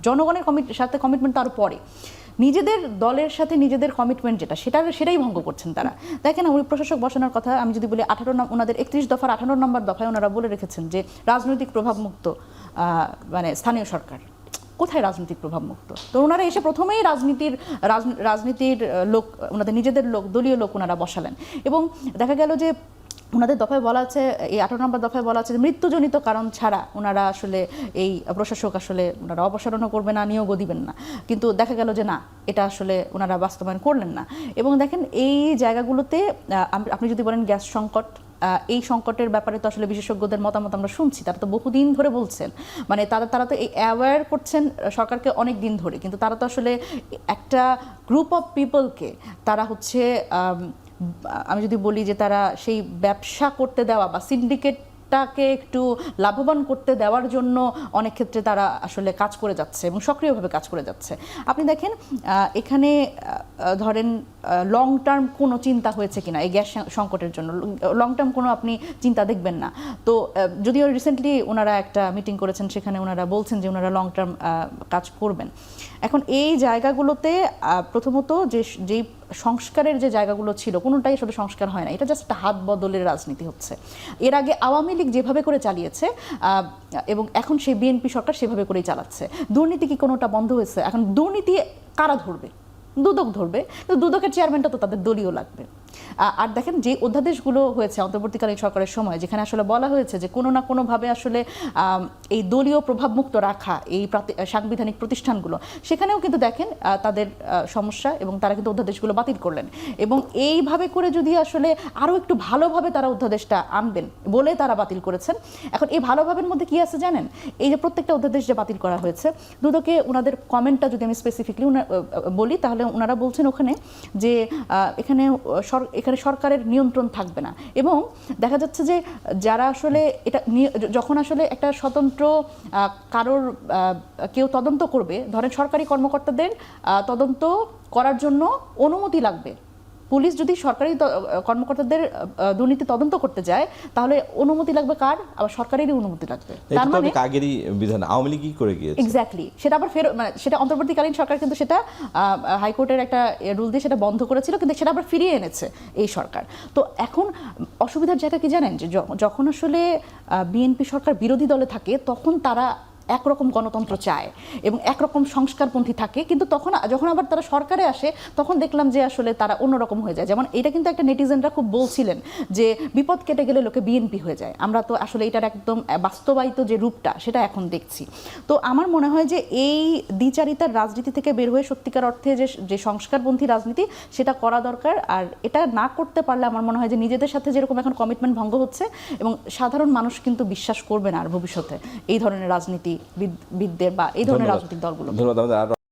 জনগণের সাথে কমিটমেন্ট তো আরও পরে, নিজেদের দলের সাথে নিজেদের কমিটমেন্ট যেটা সেটাই ভঙ্গ করছেন তারা। দেখেন ওই প্রশাসক বসানোর কথা আমি যদি বলি 18 ওনাদের 31 দফার 18 নম্বর দফায় ওনারা বলে রেখেছেন যে রাজনৈতিক প্রভাবমুক্ত মানে স্থানীয় সরকার। কোথায় রাজনৈতিক প্রভাবমুক্ত? তো ওনারা এসে প্রথমেই রাজনীতির লোক, ওনাদের নিজেদের লোক, দলীয় লোক ওনারা বসালেন। এবং দেখা গেল যে ওনাদের দফায় বলা আছে, এই 18 নম্বর দফায় বলা আছে যে মৃত্যুজনিত কারণ ছাড়া ওনারা আসলে এই প্রশাসক আসলে ওনারা অপসারণও করবে না, নিয়োগও দিবেন না। কিন্তু দেখা গেল যে না, এটা আসলে ওনারা বাস্তবায়ন করলেন না। এবং দেখেন এই জায়গাগুলোতে আপনি যদি বলেন গ্যাস সংকট, এই সংকটের ব্যাপারে তো আসলে বিশেষজ্ঞদের মতামত আমরা শুনছি, তারা তো বহুদিন ধরে বলছেন, মানে তারা তো এই অ্যাওয়্যার করছেন সরকারকে অনেক দিন ধরে, কিন্তু তারা তো আসলে একটা গ্রুপ অফ পিপলকে তারা হচ্ছে আমি যদি বলি যে তারা সেই ব্যবসা করতে দেওয়া বা সিন্ডিকেটটাকে একটু লাভবান করতে দেওয়ার জন্য অনেক ক্ষেত্রে তারা আসলে কাজ করে যাচ্ছে এবং সক্রিয়ভাবে কাজ করে যাচ্ছে। আপনি দেখেন এখানে ধরেন লং টার্ম কোনো চিন্তা হয়েছে কিনা এই গ্যাস সংকটের জন্য, লং টার্ম কোনো আপনি চিন্তা দেখবেন না। তো যদিও রিসেন্টলি ওনারা একটা মিটিং করেছেন, সেখানে ওনারা বলছেন যে ওনারা লং টার্ম কাজ করবেন। এখন এই জায়গাগুলোতে প্রথমত যেই সংস্কারের যে জায়গাগুলো ছিল কোনোটাই আসলে সংস্কার হয় না, এটা জাস্ট একটা হাত বদলের রাজনীতি হচ্ছে। এর আগে আওয়ামী লীগ যেভাবে করে চালিয়েছে এবং এখন সেই বিএনপি সরকার সেভাবে করেই চালাচ্ছে। দুর্নীতি কি কোনোটা বন্ধ হয়েছে? এখন দুর্নীতি কারা ধরবে? দুদক ধরবে, কিন্তু দুদকের চেয়ারম্যানটা তো তাদের দলীয় লাগবে। আর দেখেন যে অধ্যাদেশগুলো হয়েছে অন্তর্বর্তীকালীন সরকারের সময়, যেখানে আসলে বলা হয়েছে যে কোনো না কোনোভাবে আসলে এই দলীয় প্রভাবমুক্ত রাখা এই সাংবিধানিক প্রতিষ্ঠানগুলো, সেখানেও কিন্তু দেখেন তাদের সমস্যা এবং তারা কিন্তু অধ্যাদেশগুলো বাতিল করলেন। এবং এইভাবে করে যদি আসলে আরও একটু ভালোভাবে তারা অধ্যাদেশটা আনবেন বলে তারা বাতিল করেছেন। এখন এই ভালোভাবের মধ্যে কি আছে জানেন? এই যে প্রত্যেকটা অধ্যাদেশ যে বাতিল করা হয়েছে, দুদকে ওনাদের কমেন্টটা যদি আমি স্পেসিফিকলি বলি, তাহলে ওনারা বলছেন ওখানে যে এখানে সরকারের নিয়ন্ত্রণ থাকবে না। এবং দেখা যাচ্ছে যে যারা আসলে এটা যখন আসলে একটা স্বতন্ত্র কারোর কেউ তদন্ত করবে, ধরেন সরকারি কর্মকর্তাদের তদন্ত করার জন্য অনুমতি লাগবে। পুলিশ যদি সরকারি কর্মকর্তাদের দুর্নীতি তদন্ত করতে যায়, তাহলে অনুমতি লাগবে কার? আবার সরকারেরই অনুমতি লাগবে। তার মানে আগেরই বিধান আওয়ামী লীগ কি করে গিয়েছে। এক্স্যাক্টলি, সেটা আবার সেটা অন্তর্বর্তীকালীন সরকার কিন্তু সেটা হাইকোর্টের একটা রুল দিয়ে সেটা বন্ধ করেছিল, কিন্তু সেটা আবার ফিরিয়ে এনেছে এই সরকার। তো এখন অসুবিধার জায়গা কি জানেন? যে যখন আসলে বিএনপি সরকার বিরোধী দলে থাকে, তখন তারা একরকম গণতন্ত্র চায় এবং একরকম সংস্কারপন্থী থাকে, কিন্তু যখন আবার তারা সরকারে আসে, তখন দেখলাম যে আসলে তারা অন্যরকম হয়ে যায়। যেমন এটা কিন্তু একটা নেটিজেনরা খুব বলছিলেন যে বিপদ কেটে গেলে লোকে বিএনপি হয়ে যায়। আমরা তো আসলে এটার একদম বাস্তবায়িত যে রূপটা সেটা এখন দেখছি। তো আমার মনে হয় যে এই দ্বিচারিতার রাজনীতি থেকে বের হয়ে সত্যিকার অর্থে যে সংস্কারপন্থী রাজনীতি, সেটা করা দরকার। আর এটা না করতে পারলে আমার মনে হয় যে নিজেদের সাথে যেরকম এখন কমিটমেন্ট ভঙ্গ হচ্ছে, এবং সাধারণ মানুষ কিন্তু বিশ্বাস করবে না আর ভবিষ্যতে এই ধরনের রাজনীতি বিদদের বা এই ধরনের রাজনৈতিক দলগুলো। ধন্যবাদ।